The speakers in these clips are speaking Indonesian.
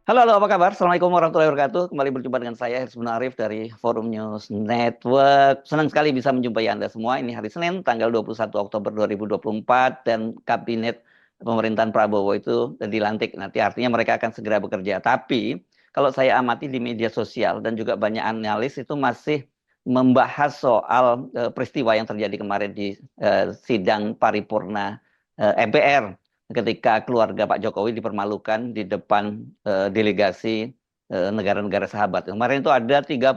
Halo, halo, apa kabar? Assalamualaikum warahmatullahi wabarakatuh. Kembali berjumpa dengan saya, Hersman Arif dari Forum News Network. Senang sekali bisa menjumpai Anda semua. Ini hari Senin, tanggal 21 Oktober 2024, dan Kabinet Pemerintahan Prabowo itu dilantik. Nanti artinya mereka akan segera bekerja. Tapi, kalau saya amati di media sosial dan juga banyak analis itu masih membahas soal peristiwa yang terjadi kemarin di sidang paripurna MPR ketika keluarga Pak Jokowi dipermalukan di depan delegasi negara-negara sahabat. Kemarin itu ada 35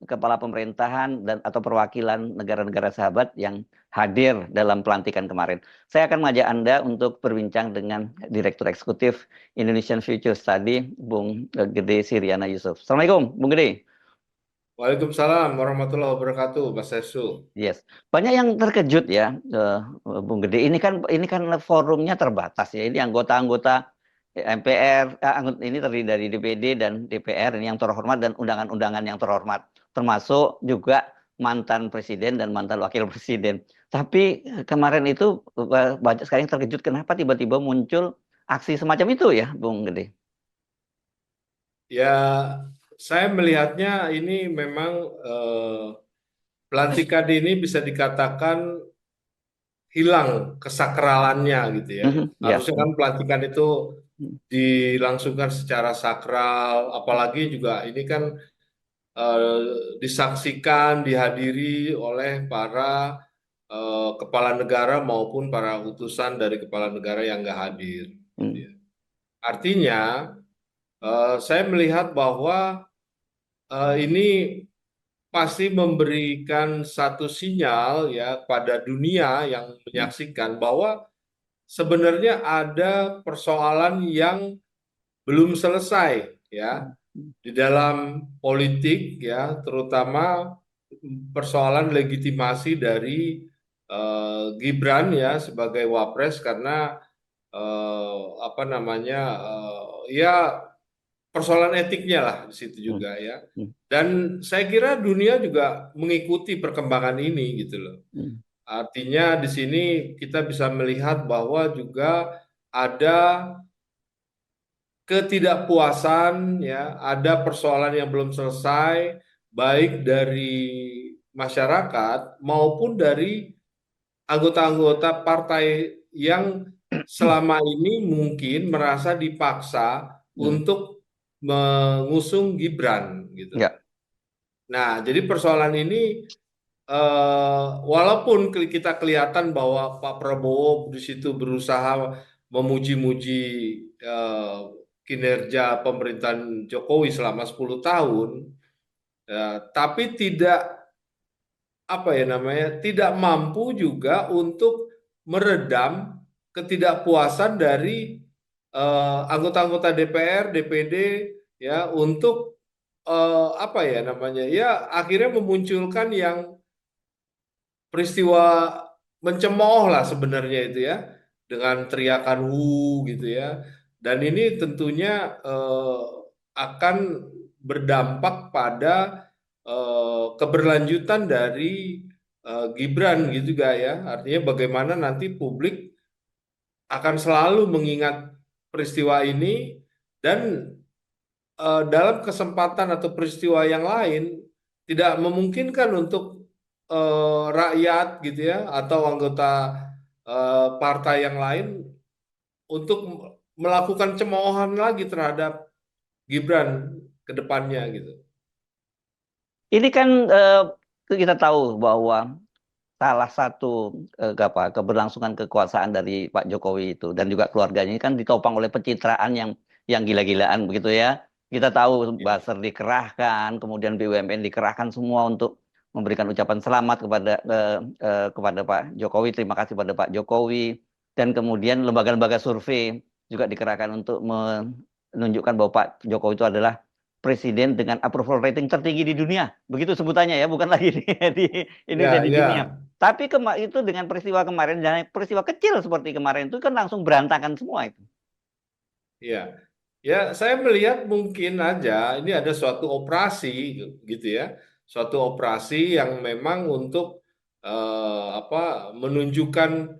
kepala pemerintahan dan atau perwakilan negara-negara sahabat yang hadir dalam pelantikan kemarin. Saya akan mengajak Anda untuk berbincang dengan Direktur Eksekutif Indonesian Future Study, Bung Gede Siriana Yusuf. Assalamualaikum, Bung Gede. Waalaikumsalam warahmatullahi wabarakatuh, Mas Sesu. Yes, banyak yang terkejut ya, Bung Gede. Ini kan forumnya terbatas ya. Ini anggota-anggota MPR, ini terdiri dari DPD dan DPR ini yang terhormat dan undangan-undangan yang terhormat, termasuk juga mantan presiden dan mantan wakil presiden. Tapi kemarin itu banyak sekali yang terkejut. Kenapa tiba-tiba muncul aksi semacam itu ya, Bung Gede? Ya, saya melihatnya ini memang pelantikan ini bisa dikatakan hilang kesakralannya gitu ya. Mhm, ya. Harusnya kan pelantikan itu dilangsungkan secara sakral, apalagi juga ini kan disaksikan, dihadiri oleh para kepala negara maupun para utusan dari kepala negara yang nggak hadir. Gitu Hmm, ya. Artinya, saya melihat bahwa ini pasti memberikan satu sinyal ya pada dunia yang hmm, menyaksikan bahwa sebenarnya ada persoalan yang belum selesai ya hmm, di dalam politik ya, terutama persoalan legitimasi dari Gibran ya sebagai wapres karena apa namanya ya persoalan etiknya lah di situ hmm, juga ya. hmm, Dan saya kira dunia juga mengikuti perkembangan ini gitu loh. hmm, Artinya di sini kita bisa melihat bahwa juga ada ketidakpuasan ya, ada persoalan yang belum selesai baik dari masyarakat maupun dari anggota-anggota partai yang selama ini mungkin merasa dipaksa hmm. untuk mengusung Gibran gitu. Ya. Nah, jadi persoalan ini walaupun kita kelihatan bahwa Pak Prabowo di situ berusaha memuji-muji eh, kinerja pemerintahan Jokowi selama 10 tahun, tapi tidak apa ya namanya, tidak mampu juga untuk meredam ketidakpuasan dari anggota-anggota DPR, DPD ya untuk apa ya namanya, ya akhirnya memunculkan yang peristiwa mencemooh lah sebenarnya itu ya dengan teriakan gitu ya, dan ini tentunya akan berdampak pada keberlanjutan dari Gibran gitu juga ya, artinya bagaimana nanti publik akan selalu mengingat peristiwa ini dan dalam kesempatan atau peristiwa yang lain tidak memungkinkan untuk rakyat gitu ya atau anggota partai yang lain untuk melakukan cemoohan lagi terhadap Gibran ke depannya gitu. Ini kan kita tahu bahwa salah satu keberlangsungan kekuasaan dari Pak Jokowi itu dan juga keluarganya ini kan ditopang oleh pencitraan yang gila-gilaan begitu ya. Kita tahu Ya, buzzer dikerahkan, kemudian BUMN dikerahkan semua untuk memberikan ucapan selamat kepada Pak Jokowi, terima kasih pada Pak Jokowi, dan kemudian lembaga-lembaga survei juga dikerahkan untuk menunjukkan bahwa Pak Jokowi itu adalah presiden dengan approval rating tertinggi di dunia. Begitu sebutannya ya, bukan lagi di Indonesia, ya, di dunia. ya, Tapi itu dengan peristiwa kemarin dan peristiwa kecil seperti kemarin itu kan langsung berantakan semua itu. ya. Ya, saya melihat mungkin aja ini ada suatu operasi gitu ya. Suatu operasi yang memang untuk apa menunjukkan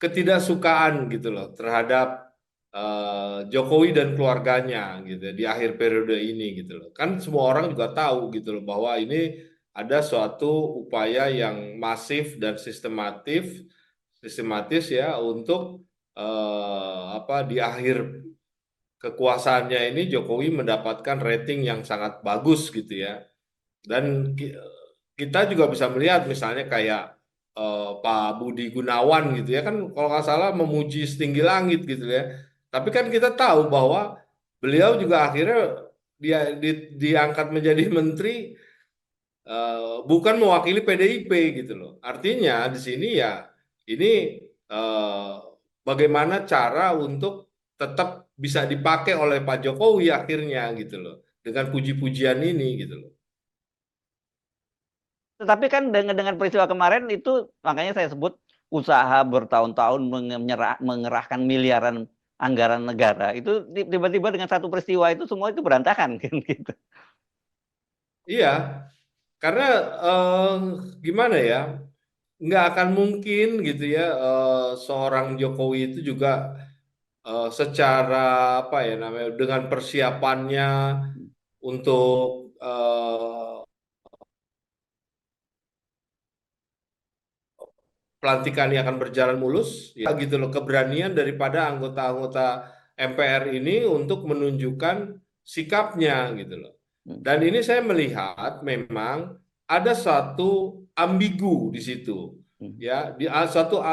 ketidaksukaan gitu loh terhadap Jokowi dan keluarganya gitu di akhir periode ini gitu loh. Kan semua orang juga tahu gitu loh bahwa ini ada suatu upaya yang masif dan sistematis ya untuk di akhir kekuasaannya ini Jokowi mendapatkan rating yang sangat bagus gitu ya. Dan kita juga bisa melihat misalnya kayak Pak Budi Gunawan gitu ya kan kalau nggak salah memuji setinggi langit gitu ya. Tapi kan kita tahu bahwa beliau juga akhirnya diangkat menjadi menteri bukan mewakili PDIP gitu loh. Artinya di sini ya ini eh, bagaimana cara untuk tetap bisa dipakai oleh Pak Jokowi akhirnya gitu loh dengan puji-pujian ini gitu loh. Tetapi kan dengan peristiwa kemarin itu makanya saya sebut usaha bertahun-tahun mengerahkan miliaran anggaran negara itu tiba-tiba dengan satu peristiwa itu semua itu berantakan kan gitu. Iya, karena eh, gimana ya, nggak akan mungkin gitu ya seorang Jokowi itu juga secara apa ya namanya dengan persiapannya untuk pelantikan ini akan berjalan mulus, ya gitu loh keberanian daripada anggota-anggota MPR ini untuk menunjukkan sikapnya gitu loh. Hmm. Dan ini saya melihat memang ada satu ambigu di situ, Hmm. ya, suatu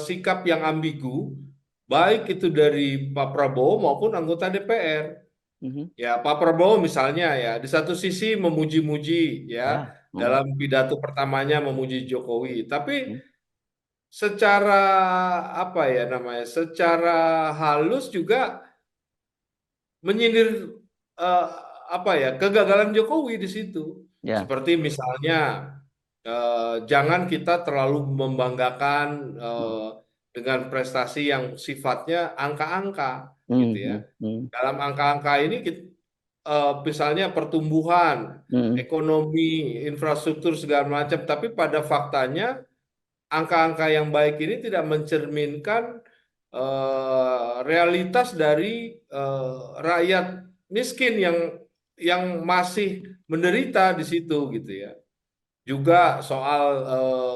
sikap yang ambigu, baik itu dari Pak Prabowo maupun anggota DPR. Mhm. Ya, Pak Prabowo misalnya ya, di satu sisi memuji-muji ya Ya. Hmm. dalam pidato pertamanya memuji Jokowi, tapi Hmm. secara apa ya namanya, secara halus juga menyindir eh, apa ya kegagalan Jokowi di situ. Ya. Seperti misalnya jangan kita terlalu membanggakan Hmm. dengan prestasi yang sifatnya angka-angka gitu Hmm. ya. Hmm. Hmm. Dalam angka-angka ini misalnya pertumbuhan, Hmm. ekonomi, infrastruktur segala macam, tapi pada faktanya angka-angka yang baik ini tidak mencerminkan realitas dari rakyat miskin yang masih menderita di situ gitu ya. Juga soal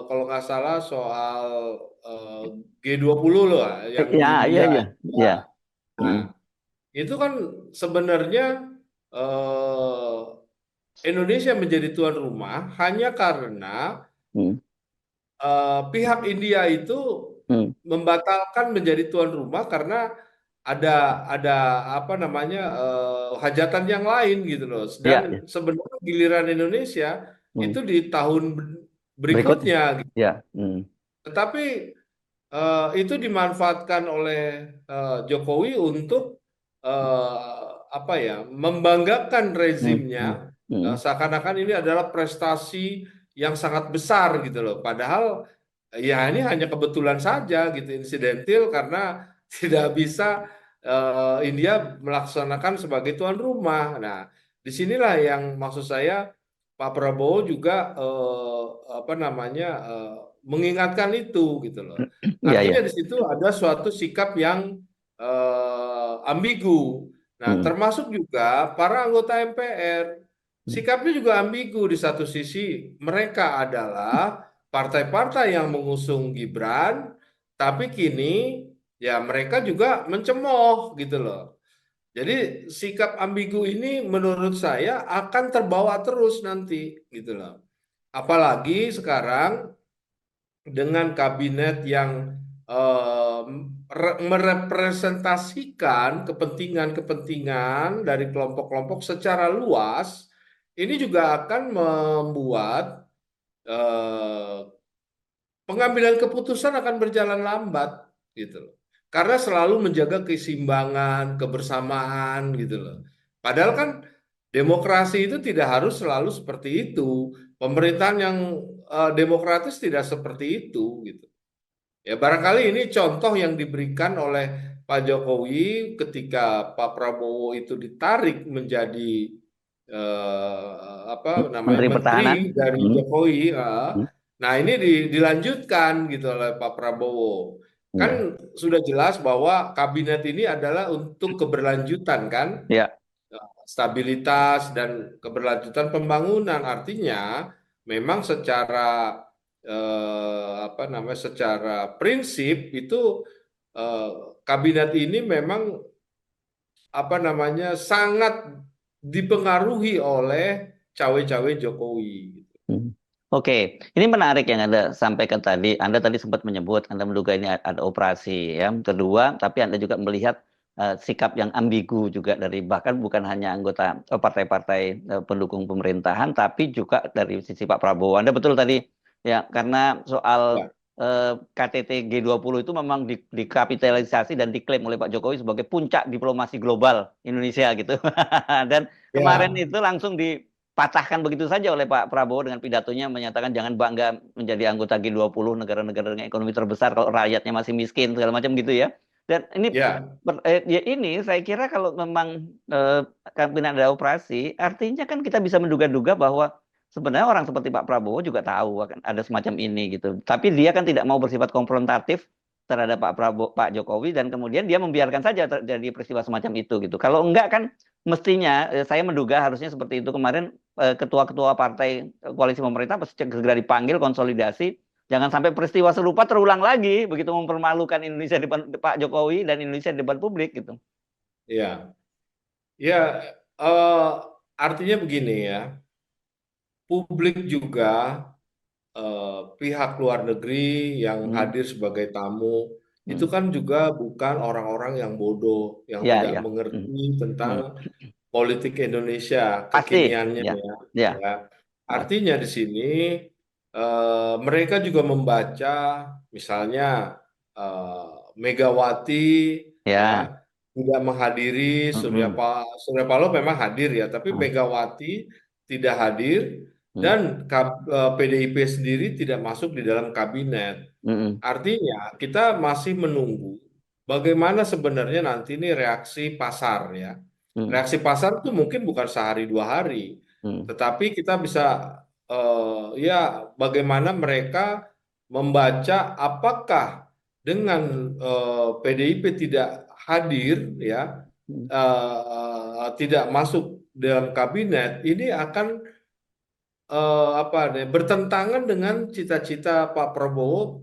kalau nggak salah soal eh, G20 loh yang di Ya, iya, India. iya. Ya. Ya. Nah, Hmm. itu kan sebenarnya eh, Indonesia menjadi tuan rumah hanya karena Hmm. pihak India itu Hmm. membatalkan menjadi tuan rumah karena ada ada apa namanya hajatan yang lain gitu loh. Dan Ya, ya. sebenarnya giliran Indonesia Hmm. itu di tahun Berikutnya. berikutnya gitu. Ya. Hmm. Tetapi itu dimanfaatkan oleh Jokowi untuk apa ya membanggakan Hmm. rezimnya Hmm. Hmm. seakan-akan ini adalah prestasi yang sangat besar gitu loh. Padahal ya ini hanya kebetulan saja gitu insidentil karena tidak bisa India melaksanakan sebagai tuan rumah. Nah, disinilah yang maksud saya Pak Prabowo juga apa namanya mengingatkan itu gitu loh. Ya, Artinya ya. di situ ada suatu sikap yang ambigu. Nah, Hmm. termasuk juga para anggota MPR sikapnya juga ambigu. Di satu sisi mereka adalah partai-partai yang mengusung Gibran, tapi kini ya mereka juga mencemooh gitu loh. Jadi sikap ambigu ini menurut saya akan terbawa terus nanti gitu loh. Apalagi sekarang dengan kabinet yang eh, merepresentasikan kepentingan-kepentingan dari kelompok-kelompok secara luas, ini juga akan membuat eh, pengambilan keputusan akan berjalan lambat gitu loh. Karena selalu menjaga keseimbangan, kebersamaan gitu loh. Padahal kan demokrasi itu tidak harus selalu seperti itu. Pemerintahan yang demokratis tidak seperti itu gitu. Ya barangkali ini contoh yang diberikan oleh Pak Jokowi ketika Pak Prabowo itu ditarik menjadi apa namanya Menteri menteri Pertahanan. dari Hmm. Jokowi. Hmm. Nah ini dilanjutkan gitu oleh Pak Prabowo. Kan Ya, sudah jelas bahwa kabinet ini adalah untuk keberlanjutan kan, ya. stabilitas dan keberlanjutan pembangunan. Artinya memang secara apa namanya, secara prinsip itu eh, kabinet ini memang apa namanya sangat dipengaruhi oleh cawe-cawe Jokowi. Hmm. Oke, ini menarik yang Anda sampaikan tadi. Anda tadi sempat menyebut, Anda menduga ini ada operasi, ya. Kedua, tapi Anda juga melihat sikap yang ambigu juga dari bahkan bukan hanya anggota partai-partai pendukung pemerintahan, tapi juga dari sisi Pak Prabowo. Anda betul tadi, ya, karena soal Ya, KTT G20 itu memang dikapitalisasi dan diklaim oleh Pak Jokowi sebagai puncak diplomasi global Indonesia gitu. Dan kemarin ya, itu langsung patahkan begitu saja oleh Pak Prabowo dengan pidatonya menyatakan jangan bangga menjadi anggota G20 negara-negara dengan ekonomi terbesar kalau rakyatnya masih miskin segala macam gitu ya. Dan ini ya, ya ini saya kira kalau memang kabinet ada operasi, artinya kan kita bisa menduga-duga bahwa sebenarnya orang seperti Pak Prabowo juga tahu akan ada semacam ini gitu. Tapi dia kan tidak mau bersifat konfrontatif terhadap Pak Prabowo, Pak Jokowi dan kemudian dia membiarkan saja terjadi peristiwa semacam itu gitu. Kalau enggak kan mestinya saya menduga harusnya seperti itu kemarin ketua-ketua partai koalisi pemerintah pasti segera dipanggil konsolidasi. Jangan sampai peristiwa serupa terulang lagi, begitu mempermalukan Indonesia di depan Pak Jokowi dan Indonesia di depan publik gitu. ya, ya. eh, Artinya begini ya, publik juga pihak luar negeri yang Hmm. hadir sebagai tamu itu Hmm. kan juga bukan orang-orang yang bodoh, yang Ya, tidak ya. Hmm. mengerti tentang Hmm. politik Indonesia Pasti, kekiniannya ya, ya. ya, Ya. ya, Artinya di sini mereka juga membaca misalnya eh, Megawati ya ya. tidak menghadiri Hmm. Surya Paloh memang hadir ya, tapi Hmm. Megawati tidak hadir Hmm. dan PDIP sendiri tidak masuk di dalam kabinet. Hmm. Artinya kita masih menunggu bagaimana sebenarnya nanti ini reaksi pasar ya. Hmm. Reaksi pasar itu mungkin bukan sehari dua hari, Hmm. tetapi kita bisa ya bagaimana mereka membaca apakah dengan PDIP tidak hadir ya, Hmm. tidak masuk dalam kabinet ini akan apa nih bertentangan dengan cita-cita Pak Prabowo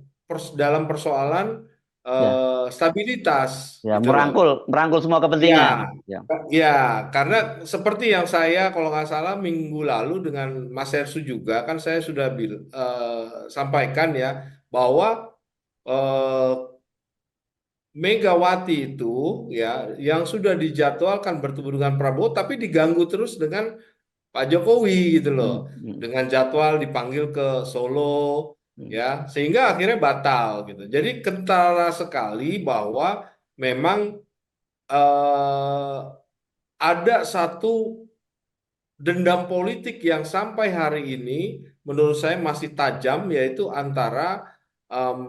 dalam persoalan Ya, stabilitas ya, gitu loh. merangkul, merangkul semua kepentingan. Ya, Ya. ya, karena seperti yang saya kalau nggak salah minggu lalu dengan Mas Hersu juga kan saya sudah sampaikan ya bahwa eh, Megawati itu ya yang sudah dijadwalkan bertemu dengan Prabowo tapi diganggu terus dengan Pak Jokowi gitu loh, Hmm. Hmm. dengan jadwal dipanggil ke Solo Hmm. ya, sehingga akhirnya batal gitu. Jadi kentara sekali bahwa memang eh, ada satu dendam politik yang sampai hari ini menurut saya masih tajam, yaitu antara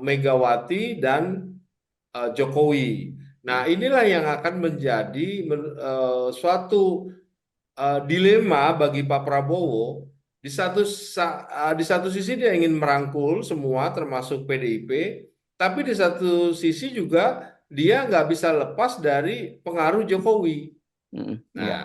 Megawati dan Jokowi. Nah, Hmm. inilah yang akan menjadi suatu dilema bagi Pak Prabowo. Di satu sisi dia ingin merangkul semua, termasuk PDIP, tapi di satu sisi juga dia nggak bisa lepas dari pengaruh Jokowi. Hmm. Nah, Ya.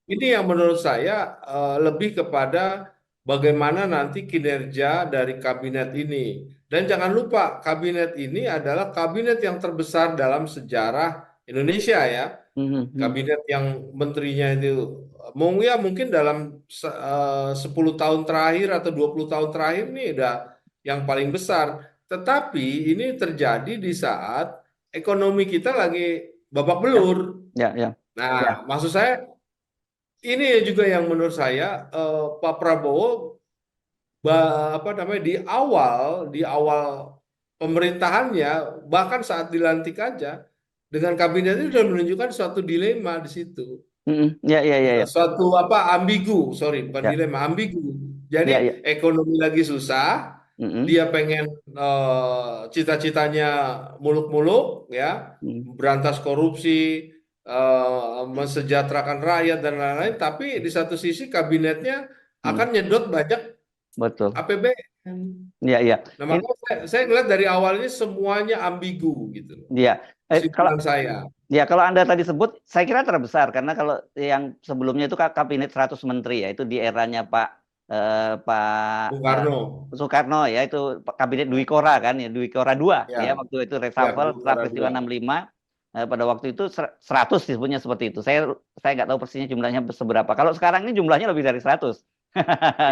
ini yang menurut saya lebih kepada bagaimana nanti kinerja dari kabinet ini. Dan jangan lupa, kabinet ini adalah kabinet yang terbesar dalam sejarah Indonesia ya. Hmm. Hmm. Kabinet yang menterinya itu ya mungkin dalam 10 tahun terakhir atau 20 tahun terakhir ini udah yang paling besar. Tetapi ini terjadi di saat ekonomi kita lagi babak Ya, belur. ya, ya. Nah, Ya. maksud saya ini juga yang menurut saya Pak Prabowo apa namanya di awal pemerintahannya bahkan saat dilantik aja dengan kabinet itu sudah menunjukkan suatu dilema di situ. Hmm. Ya, ya, ya, ya. Suatu apa ambigu, sorry bukan Ya, dilema, ambigu. Jadi ya, ya. ekonomi lagi susah, Hmm. dia pengen cita-citanya muluk-muluk ya, Hmm. berantas korupsi, mensejahterakan rakyat dan lain-lain, tapi di satu sisi kabinetnya akan Hmm. nyedot banyak Betul. APBN. Iya, iya. Nah, Ini, makanya saya ngeliat dari awalnya semuanya ambigu gitu loh. iya. Kalau Kesimpulan saya. ya kalau Anda tadi sebut, saya kira terbesar karena kalau yang sebelumnya itu kabinet 100 menteri ya, itu di eranya Pak Bung Karno. Soekarno ya, itu kabinet Dwi Kora kan ya, Dwi Kora 2 Ya, ya, waktu itu ya, reshuffle Bung setelah Karno peristiwa 2. 65. Pada waktu itu 100 disebutnya seperti itu. Saya nggak tahu persisnya jumlahnya seberapa. Kalau sekarang ini jumlahnya lebih dari 100.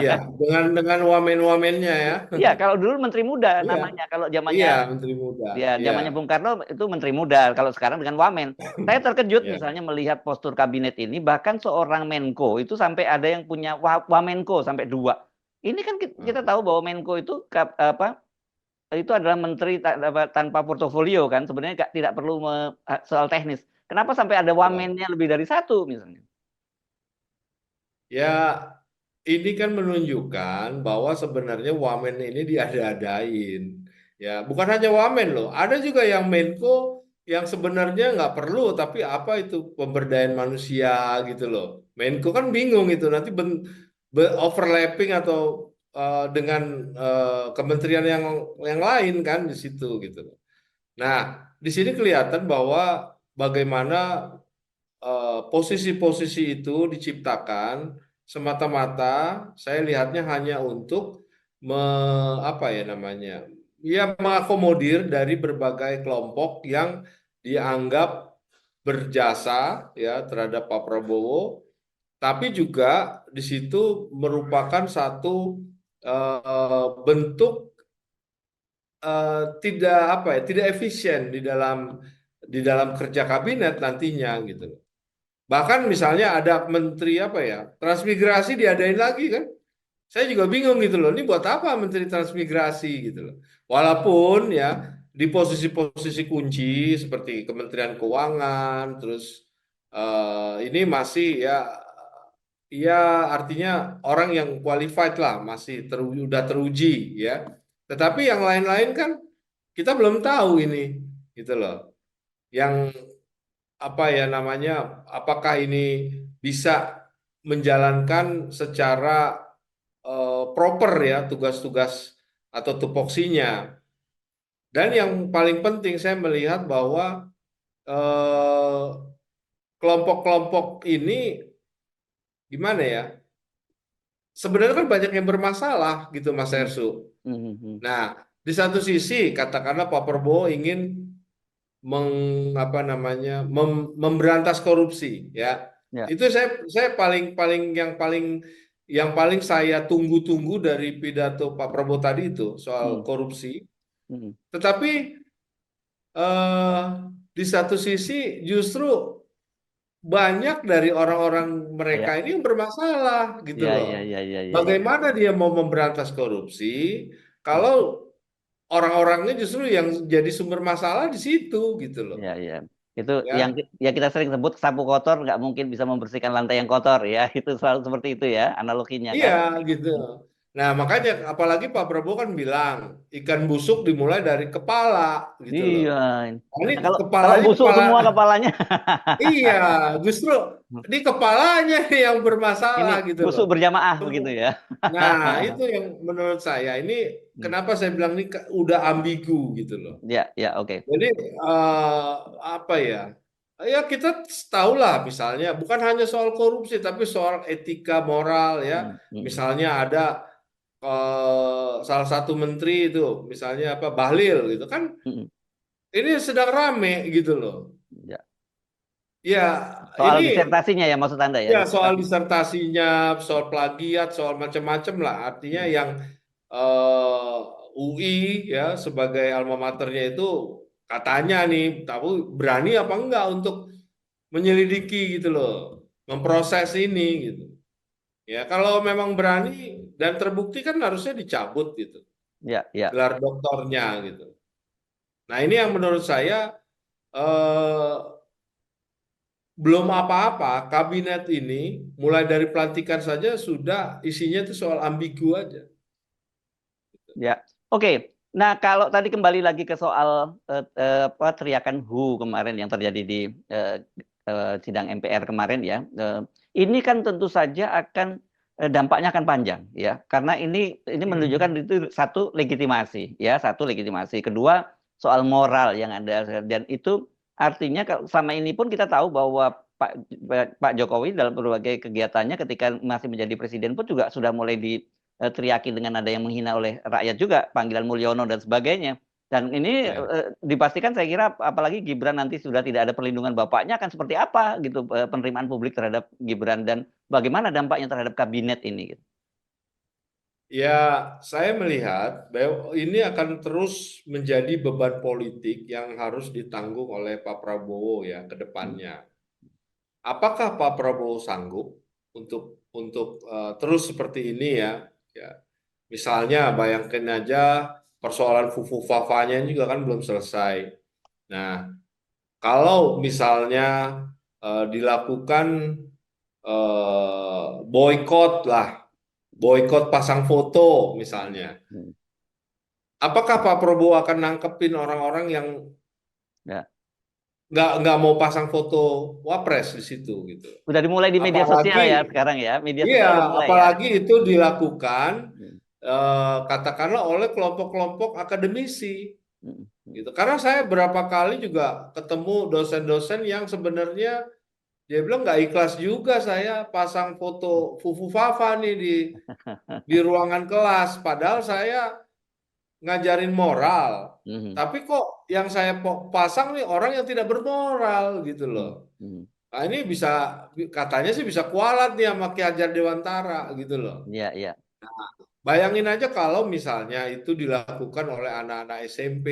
Iya, dengan wamen-wamennya ya. Iya, kalau dulu Menteri Muda Iya, namanya. Kalau zamannya iya, Menteri Muda. ya Iya, zamannya Bung Karno itu Menteri Muda. Kalau sekarang dengan Wamen. Saya terkejut iya. misalnya melihat postur kabinet ini. Bahkan seorang Menko itu sampai ada yang punya Wamenko sampai 2. Ini kan kita tahu bahwa Menko itu apa? Itu adalah menteri tanpa portofolio kan. Sebenarnya tidak perlu soal teknis. Kenapa sampai ada Ya, Wamennya lebih dari 1 misalnya? ya, ini kan menunjukkan bahwa sebenarnya wamen ini diada-adain. Ya, bukan hanya wamen loh. Ada juga yang Menko yang sebenarnya nggak perlu, tapi apa itu pemberdayaan manusia gitu loh. Menko kan bingung itu nanti overlapping atau dengan kementerian yang lain kan di situ gitu loh. Nah, di sini kelihatan bahwa bagaimana posisi-posisi itu diciptakan semata-mata saya lihatnya hanya untuk me, apa ya namanya ya mengakomodir dari berbagai kelompok yang dianggap berjasa ya terhadap Pak Prabowo, tapi juga di situ merupakan satu bentuk tidak apa ya tidak efisien di dalam kerja kabinet nantinya gitu. Bahkan misalnya ada menteri apa ya, transmigrasi diadain lagi kan. Saya juga bingung gitu loh. Ini buat apa menteri transmigrasi gitu loh. Walaupun ya di posisi-posisi kunci seperti Kementerian Keuangan, terus ini masih ya artinya orang yang qualified lah, masih udah teruji ya. Tetapi yang lain-lain kan kita belum tahu ini gitu loh. Yang apa ya namanya, apakah ini bisa menjalankan secara proper ya tugas-tugas atau tupoksinya. Dan yang paling penting saya melihat bahwa eh, kelompok-kelompok ini gimana ya? Sebenarnya kan banyak yang bermasalah gitu Mas Hmm, Ersu. hmm, hmm. Nah, di satu sisi katakanlah Pak Prabowo ingin apa namanya memberantas korupsi ya. Ya. Itu saya paling paling yang paling saya tunggu-tunggu dari pidato Pak Prabowo tadi itu soal Hmm, korupsi. hmm. Tetapi eh, di satu sisi justru banyak dari orang-orang mereka Ya, ini yang bermasalah gitu ya, loh. ya, ya, ya, ya, ya. Bagaimana dia mau memberantas korupsi Hmm. kalau orang-orangnya justru yang jadi sumber masalah di situ gitu loh. Ya, ya. Itu yang Ya, ya kita sering sebut sapu kotor nggak mungkin bisa membersihkan lantai yang kotor ya. Itu selalu seperti itu ya analoginya iya kan. gitu. Nah, makanya apalagi Pak Prabowo kan bilang ikan busuk dimulai dari kepala gitu loh. Iya. Nah, ini Nah, kalau kepalanya busuk kepala semua kepalanya, iya, justru di kepalanya yang ini bermasalah gitu loh. busuk berjamaah begitu Semu- ya. Nah, itu yang menurut saya ini kenapa saya bilang ini udah ambigu gitu loh. Ya, ya, oke. Jadi apa ya? Ya kita tahulah misalnya bukan hanya soal korupsi tapi soal etika moral ya. Hmm, hmm, Misalnya ada salah satu menteri itu misalnya apa Bahlil gitu kan hmm. ini sedang rame gitu loh. Ya. Ya Soal ini disertasinya ya maksud Anda ya, ya soal disertasi. disertasinya, soal plagiat, soal macam-macam lah. Artinya yang eh, UI ya sebagai alma maternya itu katanya nih, tapi berani apa enggak untuk menyelidiki gitu loh, memproses ini gitu. Ya kalau memang berani dan terbukti kan harusnya dicabut gitu Ya, ya. gelar doktornya gitu. Nah ini yang menurut saya eh, belum apa-apa, kabinet ini mulai dari pelantikan saja sudah isinya itu soal ambigu aja. Ya, oke. Nah, kalau tadi kembali lagi ke soal apa teriakan WHO kemarin yang terjadi di sidang MPR kemarin ya, ini kan tentu saja akan dampaknya akan panjang ya, karena ini menunjukkan Hmm. itu satu legitimasi ya, satu legitimasi, kedua soal moral yang ada, dan itu artinya kalau selama ini pun kita tahu bahwa Pak Jokowi dalam berbagai kegiatannya ketika masih menjadi presiden pun juga sudah mulai diteriaki dengan ada yang menghina oleh rakyat juga, panggilan Mulyono dan sebagainya. Dan ini Ya. dipastikan saya kira apalagi Gibran nanti sudah tidak ada perlindungan bapaknya akan seperti apa gitu, penerimaan publik terhadap Gibran dan bagaimana dampaknya terhadap kabinet ini gitu. Ya, saya melihat bahwa ini akan terus menjadi beban politik yang harus ditanggung oleh Pak Prabowo ya ke Hmm, depannya. Apakah Pak Prabowo sanggup untuk terus seperti ini ya? Ya, misalnya bayangkan aja persoalan Fufu Fafanya juga kan belum selesai. Nah, kalau misalnya dilakukan boykot lah, boykot pasang foto hmm, misalnya. hmm. Apakah Pak Prabowo akan nangkepin orang-orang yang Ya. nggak mau pasang foto wapres di situ gitu? Udah dimulai di media sosial Apalagi, ya sekarang ya, media iya, sosial udah mulai ya. apalagi itu dilakukan Hmm, katakanlah oleh kelompok-kelompok akademisi hmm, hmm, gitu. Karena saya berapa kali juga ketemu dosen-dosen yang sebenarnya dia bilang nggak ikhlas juga saya pasang foto Fufu Fafa nih di ruangan kelas, padahal saya ngajarin moral. hmm, Tapi kok yang saya pasang nih orang yang tidak bermoral gitu loh. hmm, hmm. Nah, ini bisa katanya sih bisa kualat nih sama Ki Hajar Dewantara gitu loh. Iya, iya. Bayangin aja kalau misalnya itu dilakukan oleh anak-anak SMP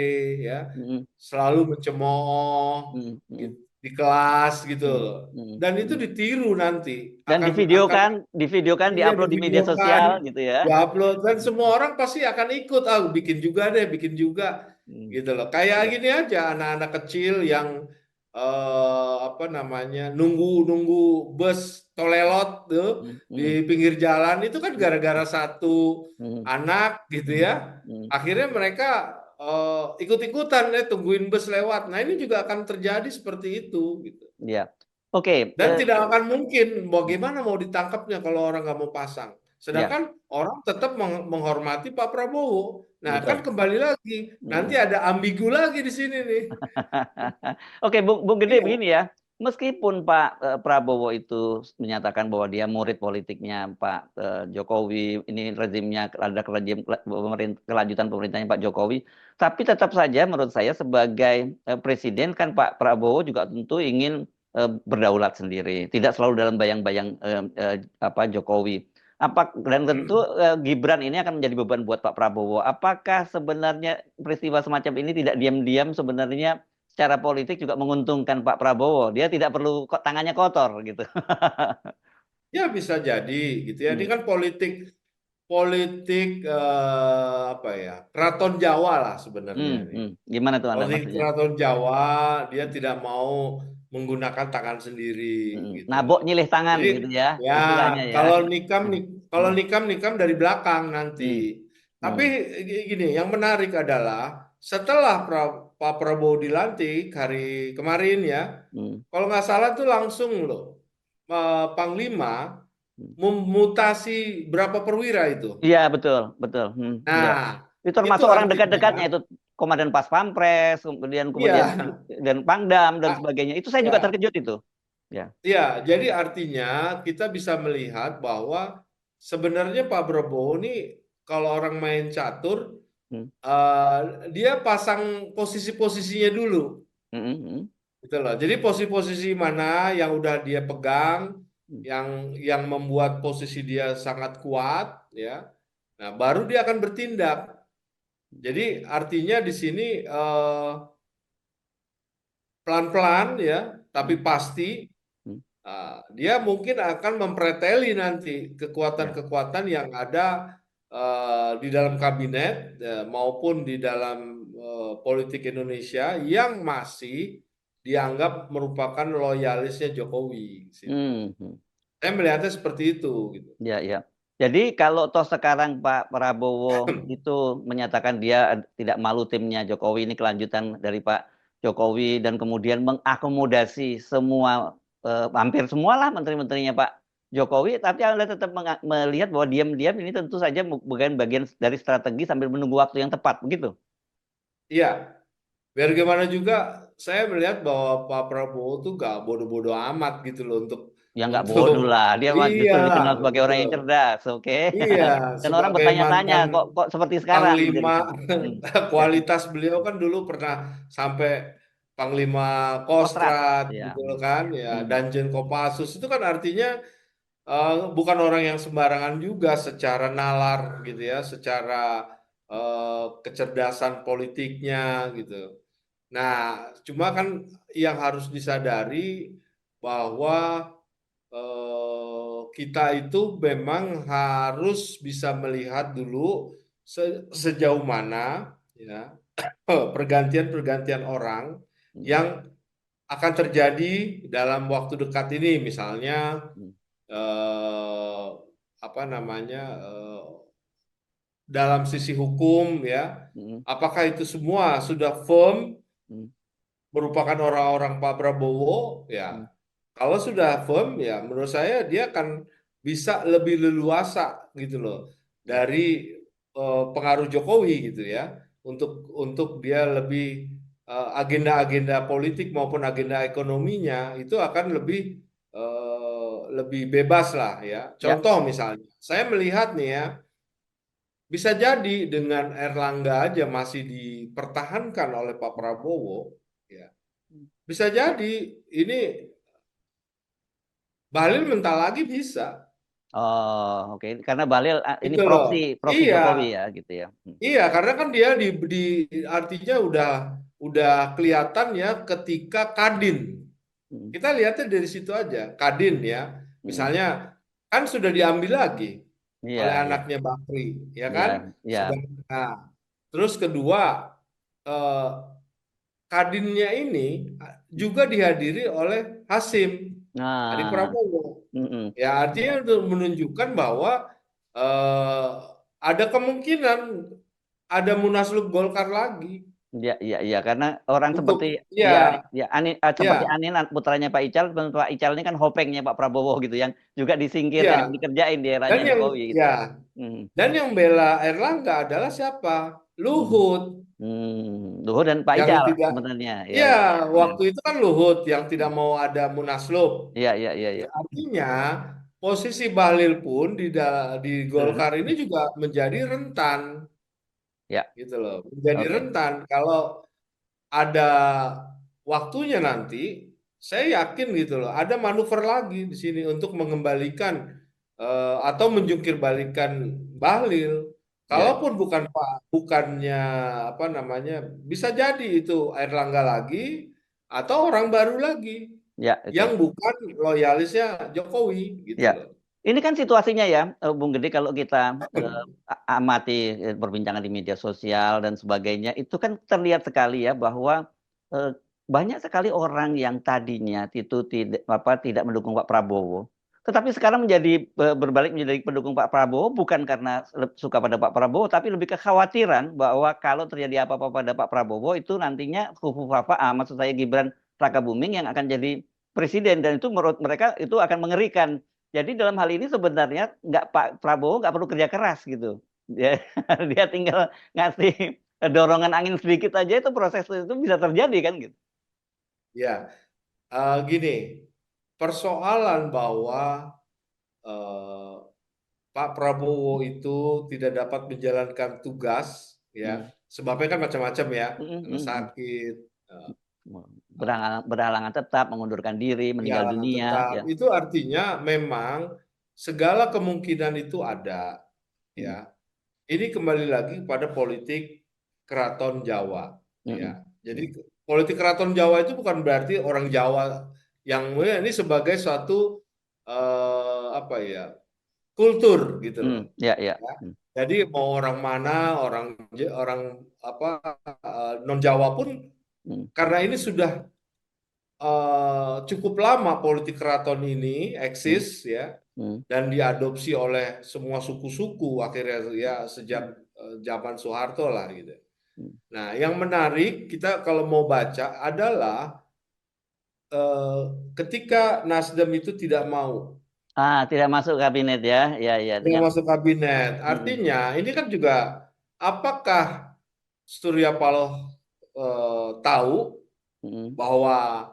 ya, Hmm, selalu mencemooh hmm, hmm, di kelas gitu hmm, loh. hmm, Dan itu hmm. ditiru nanti Dan akan divideokan, iya diupload di media divideokan, sosial gitu ya. diupload dan semua orang pasti akan ikut. Ah, bikin juga deh, bikin juga Hmm, gitu loh. Kayak iya. gini aja anak-anak kecil yang apa namanya nunggu nunggu bus tolelot tuh Hmm, di hmm, pinggir jalan itu kan hmm, gara-gara satu hmm, anak gitu hmm, ya. hmm. Akhirnya mereka ikut-ikutan tungguin bus lewat. Nah ini juga akan terjadi seperti itu gitu. Iya. Oke, Dan tidak akan mungkin bagaimana mau ditangkapnya kalau orang nggak mau pasang. ya, Sedangkan orang tetap menghormati Pak Prabowo. Nah, kan betul. kembali lagi. Nanti Hmm. ada ambigu lagi di sini nih. Oke, Bung Gede Iya. begini ya. Meskipun Pak Prabowo itu menyatakan bahwa dia murid politiknya Pak Jokowi, ini rezimnya ada kelanjutan pemerintahnya Pak Jokowi, tapi tetap saja menurut saya sebagai presiden kan Pak Prabowo juga tentu ingin berdaulat sendiri, tidak selalu dalam bayang-bayang apa Jokowi. Dan tentu Gibran ini akan menjadi beban buat Pak Prabowo. Apakah sebenarnya peristiwa semacam ini tidak diam-diam sebenarnya secara politik juga menguntungkan Pak Prabowo. Dia tidak perlu tangannya kotor gitu. Ya bisa jadi gitu ya. Ini Hmm, kan politik politik apa ya? Keraton Jawa lah sebenarnya ini. Gimana tuh Anda Politik maksudnya? Keraton Jawa dia tidak mau menggunakan tangan sendiri gitu loh. Nabok nyilih tangan Jadi gitu ya, ya istilahnya ya. kalau nikam Hmm, kalau hmm, nikam dari belakang nanti. hmm, Tapi hmm, gini, yang menarik adalah setelah Pak Prabowo dilantik hari kemarin ya, hmm, kalau nggak salah tuh langsung loh Panglima hmm. memutasi berapa perwira itu. Iya betul, betul. Ya. Nah, Itu itu termasuk orang artinya dekat-dekatnya itu Komandan Pas Pampres, kemudian kemudian iya. dan Pangdam dan sebagainya. Itu saya juga Ya, terkejut itu. Ya. ya, jadi artinya kita bisa melihat bahwa sebenarnya Pak Prabowo ini kalau orang main catur, Hmm, eh, dia pasang posisi-posisinya dulu, hmm, hmm, hmm, gitu loh. Jadi posisi-posisi mana yang udah dia pegang, hmm. yang membuat posisi dia sangat kuat, ya. Nah, baru dia akan bertindak. Jadi artinya di sini pelan-pelan ya, tapi Hmm, pasti. hmm. Dia mungkin akan mempreteli nanti Ya. kekuatan-kekuatan yang ada di dalam kabinet maupun di dalam politik Indonesia yang masih dianggap merupakan loyalisnya Jokowi. Situ. Hmm, hmm. Saya melihatnya seperti itu. Gitu. Ya, ya. Jadi kalau toh sekarang Pak Prabowo itu menyatakan dia tidak malu timnya Jokowi ini kelanjutan dari Pak Jokowi dan kemudian mengakomodasi semua hampir semua lah menteri-menterinya Pak Jokowi, tapi Anda tetap melihat bahwa diam-diam ini tentu saja bukan bagian dari strategi sambil menunggu waktu yang tepat, begitu? Iya, biar gimana juga saya melihat bahwa Pak Prabowo tuh gak bodoh-bodoh amat gitu loh Ya nggak untuk bodoh lah, dia justru iyalah dikenal sebagai gitu orang yang loh. cerdas, oke? Iya, Dan orang sebagai bertanya-tanya, mantan kok seperti sekarang Panglima, dijadikan? Hmm. Ya, kualitas beliau kan dulu pernah sampai Panglima Kostrat, Kostrad ya. gitu loh kan, ya Hmm. Danjen Kopassus itu kan artinya bukan orang yang sembarangan juga secara nalar gitu ya, secara kecerdasan politiknya gitu. Nah, cuma kan yang harus disadari bahwa kita itu memang harus bisa melihat dulu sejauh mana ya pergantian-pergantian orang Hmm. yang akan terjadi dalam waktu dekat ini, misalnya Hmm. eh, apa namanya dalam sisi hukum ya, Hmm. apakah itu semua sudah firm Hmm. merupakan orang-orang Pak Prabowo ya. Hmm. Kalau sudah firm ya menurut saya dia akan bisa lebih leluasa gitu loh Ya. dari pengaruh Jokowi gitu ya untuk dia lebih agenda-agenda politik maupun agenda ekonominya itu akan lebih bebas lah ya. Ya. Contoh misalnya, saya melihat nih ya bisa jadi dengan Erlangga aja masih dipertahankan oleh Pak Prabowo ya. Bisa jadi ini Bahlil mental lagi bisa. Oh, oke. Karena Balil ini Itu loh. proksi proksi Iya, Jokowi ya, gitu ya. Hmm. iya karena kan dia di artinya udah kelihatan ya ketika Kadin. Hmm. Kita lihatnya dari situ aja. Kadin ya. Hmm. Misalnya kan sudah diambil lagi Iya, oleh iya, anaknya Bakri, ya kan? iya, Sudah. iya. Nah, terus kedua eh, Kadinnya ini juga dihadiri oleh Hasim Hadi Nah, Prabowo. mm-mm. Ya, artinya Ya, untuk menunjukkan bahwa eh, ada kemungkinan ada munaslup Golkar lagi iya, iya, iya. Karena orang seperti untuk ya, ya ya, seperti ya Anin putranya Pak Ical, Pak Ical ini kan hopengnya Pak Prabowo gitu, yang juga disingkirkan, yang ya dikerjain di dan eranya yang Jokowi gitu. ya Hmm. dan yang bela Erlangga adalah siapa? Hmm. Luhut Luhut dan Pak yang Ical tidak sebenarnya. Ya, ya ya, ya. waktu itu kan Luhut yang tidak mau ada munaslup. Iya, iya, iya, Ya, iya. artinya posisi Bahlil pun di Hmm. Golkar ini juga menjadi rentan Ya, gitu loh. Menjadi oke. rentan kalau ada waktunya nanti, saya yakin gitu loh, ada manuver lagi di sini untuk mengembalikan atau menjungkir balikan Bahlil. Ya, Kalaupun bukannya apa namanya, bisa jadi itu Airlangga lagi atau orang baru lagi ya, yang oke. bukan loyalisnya Jokowi gitu Ya, loh. ini kan situasinya ya, Bung Gede, kalau kita amati perbincangan di media sosial dan sebagainya, itu kan terlihat sekali ya bahwa eh, banyak sekali orang yang tadinya itu tidak mendukung Pak Prabowo, tetapi sekarang menjadi berbalik menjadi pendukung Pak Prabowo bukan karena suka pada Pak Prabowo, tapi lebih kekhawatiran bahwa kalau terjadi apa-apa pada Pak Prabowo itu nantinya Fufufafa, maksud saya Gibran Rakabuming yang akan jadi presiden, dan itu menurut mereka itu akan mengerikan. Jadi dalam hal ini sebenarnya nggak Pak Prabowo nggak perlu kerja keras gitu. Dia, dia tinggal ngasih dorongan angin sedikit aja itu proses itu bisa terjadi kan gitu. Ya, gini, persoalan bahwa eh, Pak Prabowo itu tidak dapat menjalankan tugas, ya, Hmm. sebabnya kan macam-macam ya, Hmm, hmm, karena hmm. sakit, eh, Berhalangan tetap, mengundurkan diri, ya meninggal dunia, tetap. ya. Itu artinya memang segala kemungkinan itu ada, Hmm, ya. Ini kembali lagi pada politik Keraton Jawa, hmm, ya. Jadi hmm, politik Keraton Jawa itu bukan berarti orang Jawa yang ini sebagai suatu apa ya kultur gitu loh. ya, ya. Ya. Jadi mau orang mana, orang apa non Jawa pun Hmm, karena ini sudah cukup lama politik keraton ini hmm, eksis ya hmm, dan diadopsi oleh semua suku-suku akhirnya ya sejak hmm, zaman Soeharto lah gitu. hmm, Nah, yang menarik kita kalau mau baca adalah eh, ketika Nasdem itu tidak mau. Tidak masuk kabinet ya. Ya, ya Yang dengan masuk kabinet. mm, Artinya ini kan juga apakah Surya Paloh tahu mm, bahwa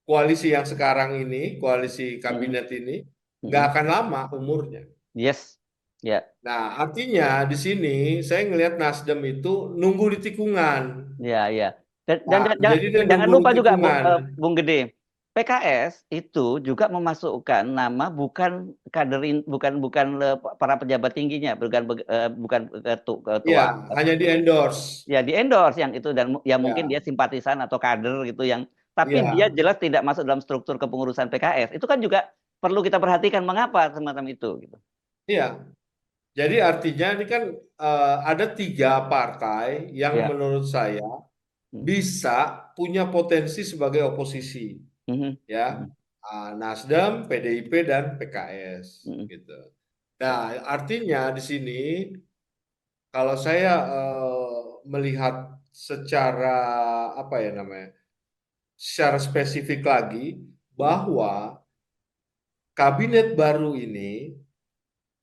koalisi yang sekarang ini, koalisi mm, kabinet ini, nggak mm. akan lama umurnya. Yes. Ya, Nah, artinya di sini saya ngelihat Nasdem itu nunggu di tikungan. ya, ya. Dan Nah, jangan jadi dia jangan nunggu di lupa juga tikungan. Bung Gede. PKS itu juga memasukkan nama bukan bukan bukan para pejabat tingginya, bukan Ya, ketua. hanya di endorse. Ya di endorse yang itu dan ya mungkin dia Ya, simpatisan atau kader gitu yang tapi dia ya, jelas tidak masuk dalam struktur kepengurusan PKS. Itu kan juga perlu kita perhatikan mengapa semacam itu gitu. iya. Jadi artinya ini kan ada tiga partai yang Ya. menurut saya Hmm. bisa punya potensi sebagai oposisi, Mhm. ya. Mhm. Nasdem, PDIP dan PKS, Mhm. gitu. Ya. Nah, artinya di sini kalau saya melihat secara apa ya namanya, secara spesifik lagi Mhm. bahwa kabinet baru ini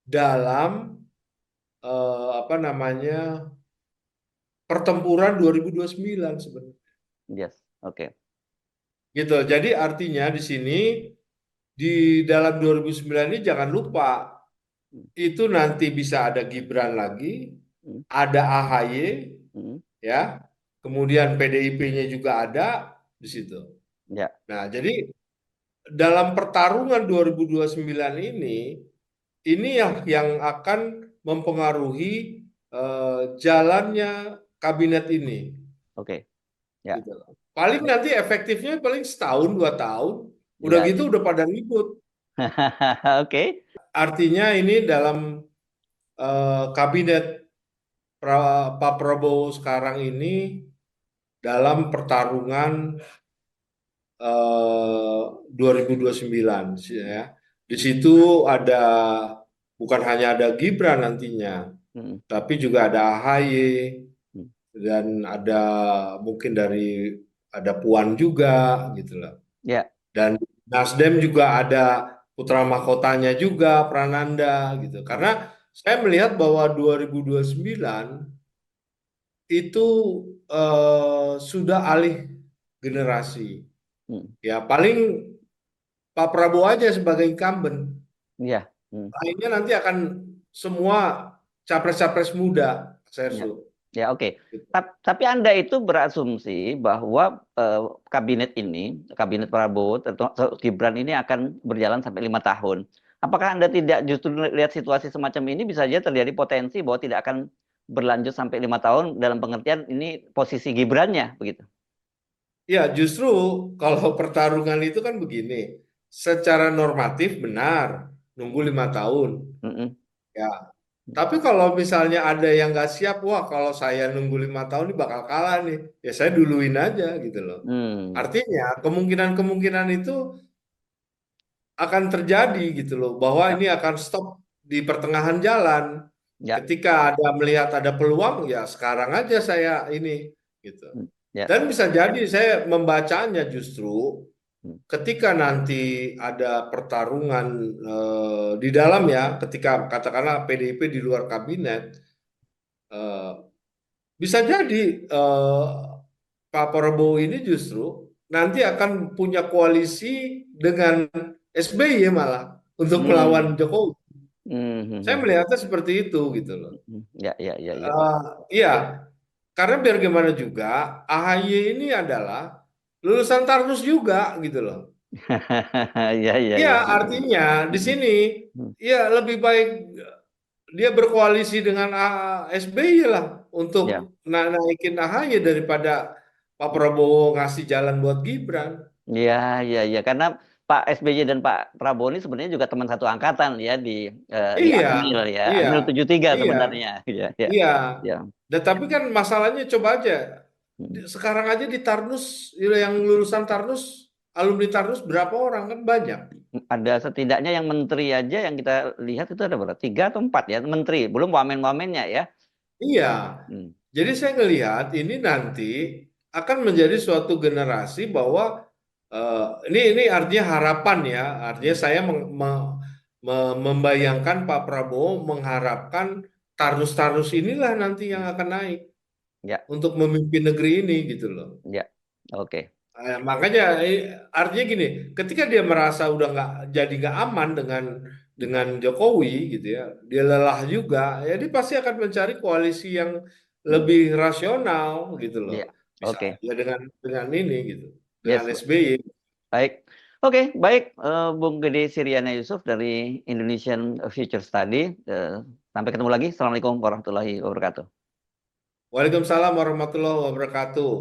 dalam apa namanya pertempuran 2029 sebenarnya. Yes. Oke. Gitu. Jadi artinya di sini di dalam 2009 ini jangan lupa Mhm. itu nanti bisa ada Gibran lagi, Mhm. ada AHY, Mhm. ya. Kemudian PDIP-nya juga ada di situ. Ya. Nah, jadi dalam pertarungan 2029 ini yang akan mempengaruhi jalannya kabinet ini. Oke. Ya. Gitu loh. Paling nanti efektifnya paling setahun 2 tahun, udah Ya. gitu udah pada ribut. Oke. Artinya ini dalam kabinet Pak Prabowo sekarang ini dalam pertarungan 2029 ya. Di situ ada bukan hanya ada Gibran nantinya, Mhm. tapi juga ada AHY Mhm. dan ada mungkin dari ada Puan juga gitu loh. Ya. Dan Nasdem juga ada putra mahkotanya juga Prananda gitu. Mhm. Karena saya melihat bahwa 2029 itu sudah alih generasi. Mhm. Ya paling Pak Prabowo aja sebagai incumbent. Ya. Mhm. Lainnya nanti akan semua capres-capres muda, saya Ya, Sersu. ya oke. Tapi Anda itu berasumsi bahwa kabinet ini, kabinet Prabowo, terutama Gibran ini akan berjalan sampai 5 tahun. Apakah Anda tidak justru lihat situasi semacam ini bisa saja terjadi potensi bahwa tidak akan berlanjut sampai 5 tahun dalam pengertian ini posisi Gibrannya begitu? Ya, justru kalau pertarungan itu kan begini, secara normatif benar, nunggu 5 tahun. Mm-mm. Ya, tapi kalau misalnya ada yang nggak siap, wah kalau saya nunggu 5 tahun ini bakal kalah nih, ya saya duluin aja gitu loh. Hmm. Artinya kemungkinan-kemungkinan itu akan terjadi gitu loh, bahwa Ya, ini akan stop di pertengahan jalan. ya. Ketika ada melihat ada peluang, ya sekarang aja saya ini gitu. Hmm. Ya. Dan bisa jadi saya membacanya justru Hmm. ketika nanti ada pertarungan di dalam ya, ketika katakanlah PDIP di luar kabinet, eh, bisa jadi eh, Pak Prabowo ini justru nanti akan punya koalisi dengan SBY malah untuk melawan Hmm. Jokowi. Hmm. Saya Hmm. melihatnya seperti itu gitu loh. Hmm. Ya, ya, ya, ya. Eh, Iya, karena biar gimana juga AHY ini adalah lulusan Tartus juga gitu loh. Ya, ya, Iya, ya. artinya di Hmm. sini Hmm. ya lebih baik dia berkoalisi dengan SBY lah untuk Ya. naikin AHY daripada Pak Prabowo ngasih jalan buat Gibran. Iya, iya, iya. Karena Pak SBY dan Pak Prabowo ini sebenarnya juga teman satu angkatan ya di Iya, Akmil ya. iya, Akmil 73 iya, sebenarnya. Iya, iya. iya. Ya. Tapi kan masalahnya coba aja Hmm. sekarang aja di Tarnus yang lulusan Tarnus, alumni Tarnus berapa orang kan banyak. Ada setidaknya yang menteri aja yang kita lihat itu ada berapa? 3 atau 4 ya menteri. Belum wamen-wamennya ya. Iya, Hmm. jadi saya ngelihat ini nanti akan menjadi suatu generasi bahwa ini artinya harapan ya, artinya Hmm. saya membayangkan Pak Prabowo mengharapkan Tarus-Tarus inilah nanti yang akan naik Ya, untuk memimpin negeri ini gitu loh. ya. Oke. Makanya artinya gini, ketika dia merasa udah nggak aman dengan Jokowi gitu ya, dia lelah juga, ya dia pasti akan mencari koalisi yang Hmm. lebih rasional gitu loh. Ya. Bisa Oke. ya dengan ini gitu, dengan Yes. SBY. Baik. Oke, baik, Bung Gede Siriana Yusuf dari Indonesian Future Study. Sampai ketemu lagi. Assalamualaikum warahmatullahi wabarakatuh. Waalaikumsalam warahmatullahi wabarakatuh.